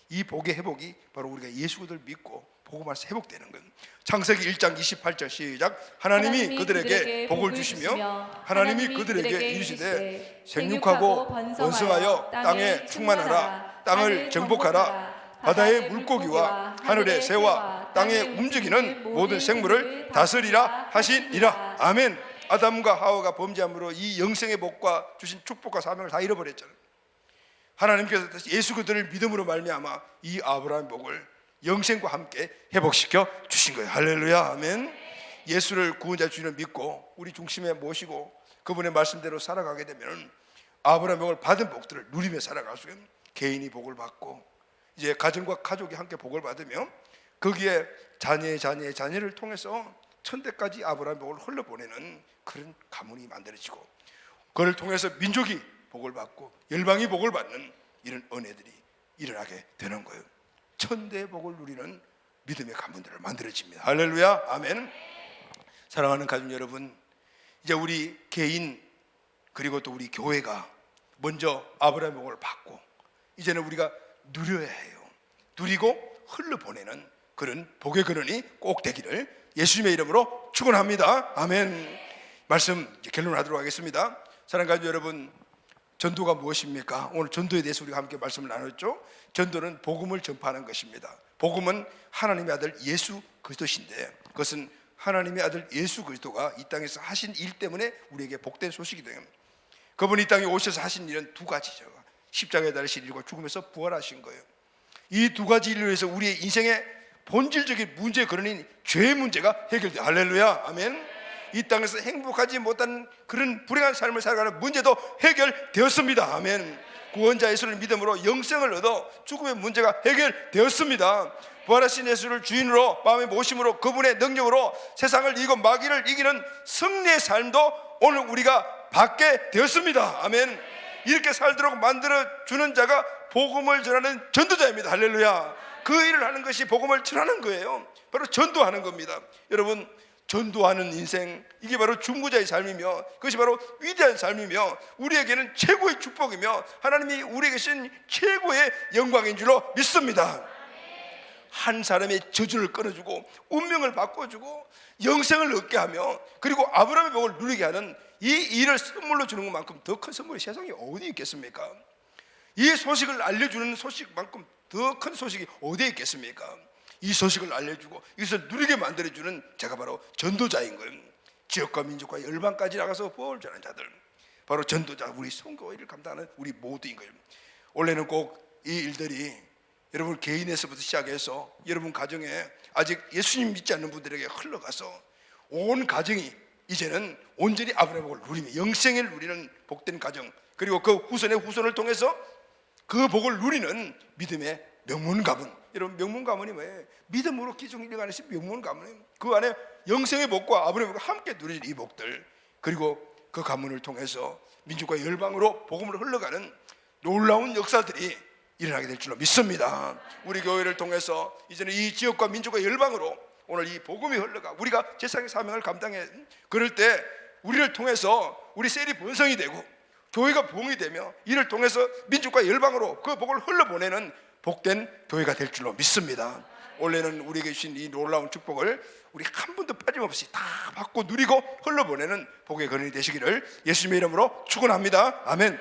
Speaker 1: 이 복의 회복이 바로 우리가 예수 그리스도를 믿고 복음 안에서 회복되는 것. 창세기 1장 28절 시작. 하나님이 그들에게 복을 주시며 하나님이 그들에게 이르시되 생육하고 번성하여 땅에 충만하라. 땅을 정복하라. 바다의 물고기와 하늘의 새와 땅에 움직이는 모든 생물을 다스리라 하시니라. 아멘. 아담과 하와가 범죄함으로 이 영생의 복과 주신 축복과 사명을 다 잃어버렸잖아요. 하나님께서 예수 그들을 믿음으로 말미암아 이 아브라함의 복을 영생과 함께 회복시켜 주신 거예요. 할렐루야, 아멘. 예수를 구원자 주님을 믿고 우리 중심에 모시고 그분의 말씀대로 살아가게 되면 아브라함의 복을 받은 복들을 누리며 살아갈 수 있는, 개인이 복을 받고 이제 가정과 가족이 함께 복을 받으며 거기에 자녀를 통해서 천대까지 아브라함의 복을 흘러보내는 그런 가문이 만들어지고, 그를 통해서 민족이 복을 받고 열방이 복을 받는 이런 은혜들이 일어나게 되는 거예요. 천대의 복을 누리는 믿음의 가문들을 만들어집니다. 할렐루야, 아멘. 사랑하는 가족 여러분, 이제 우리 개인 그리고 또 우리 교회가 먼저 아브라함의 복을 받고 이제는 우리가 누려야 해요. 누리고 흘러보내는 그런 복의 근원이 꼭 되기를 예수님의 이름으로 축원합니다. 아멘. 말씀 이제 결론하도록 하겠습니다. 사랑하는 가족 여러분, 전도가 무엇입니까? 오늘 전도에 대해서 우리가 함께 말씀을 나눴죠. 전도는 복음을 전파하는 것입니다. 복음은 하나님의 아들 예수 그리스도신데, 그것은 하나님의 아들 예수 그리스도가 이 땅에서 하신 일 때문에 우리에게 복된 소식이 돼요. 그분이 이 땅에 오셔서 하신 일은 두 가지죠. 십자가에 달리신 일과 죽음에서 부활하신 거예요. 이 두 가지 일로 해서 우리의 인생의 본질적인 문제, 그러니 죄의 문제가 해결돼요. 할렐루야, 아멘. 이 땅에서 행복하지 못한 그런 불행한 삶을 살아가는 문제도 해결되었습니다. 아멘. 구원자 예수를 믿음으로 영생을 얻어 죽음의 문제가 해결되었습니다. 부활하신 예수를 주인으로 마음에 모심으로 그분의 능력으로 세상을 이기고 마귀를 이기는 승리의 삶도 오늘 우리가 받게 되었습니다. 아멘. 이렇게 살도록 만들어주는 자가 복음을 전하는 전도자입니다. 할렐루야. 그 일을 하는 것이 복음을 전하는 거예요. 바로 전도하는 겁니다. 여러분, 전도하는 인생, 이게 바로 중보자의 삶이며 그것이 바로 위대한 삶이며 우리에게는 최고의 축복이며 하나님이 우리에게 주신 최고의 영광인 줄로 믿습니다. 한 사람의 저주를 끊어주고 운명을 바꿔주고 영생을 얻게 하며 그리고 아브라함의 복을 누리게 하는 이 일을 선물로 주는 것만큼 더 큰 선물이 세상에 어디 있겠습니까? 이 소식을 알려주는 소식만큼 더 큰 소식이 어디에 있겠습니까? 이 소식을 알려주고 이것을 누리게 만들어주는 제가 바로 전도자인 거예요. 지역과 민족과 열방까지 나가서 복을 전하는 자들, 바로 전도자, 우리 선교일을 감당하는 우리 모두인 거예요. 원래는 꼭 이 일들이 여러분 개인에서부터 시작해서 여러분 가정에 아직 예수님 믿지 않는 분들에게 흘러가서 온 가정이 이제는 온전히 아브라함의 복을 누리며 영생을 누리는 복된 가정, 그리고 그 후손의 후손을 통해서 그 복을 누리는 믿음의 명문 가문. 여러분, 명문 가문이 뭐예요? 믿음으로 기중일가는 명문 가문이에요. 그 안에 영생의 복과 아버지의 복과 함께 누릴 이 복들, 그리고 그 가문을 통해서 민족과 열방으로 복음을 흘러가는 놀라운 역사들이 일어나게 될 줄로 믿습니다. 우리 교회를 통해서 이제는 이 지역과 민족과 열방으로 오늘 이 복음이 흘러가 우리가 제사장의 사명을 감당해. 그럴 때 우리를 통해서 우리 셀이 번성이 되고 교회가 부흥이 되며 이를 통해서 민족과 열방으로 그 복을 흘러보내는 복된 교회가 될 줄로 믿습니다. 올해는 우리에게 주신 이 놀라운 축복을 우리 한 분도 빠짐없이 다 받고 누리고 흘러보내는 복의 근원이 되시기를 예수님의 이름으로 축원합니다. 아멘.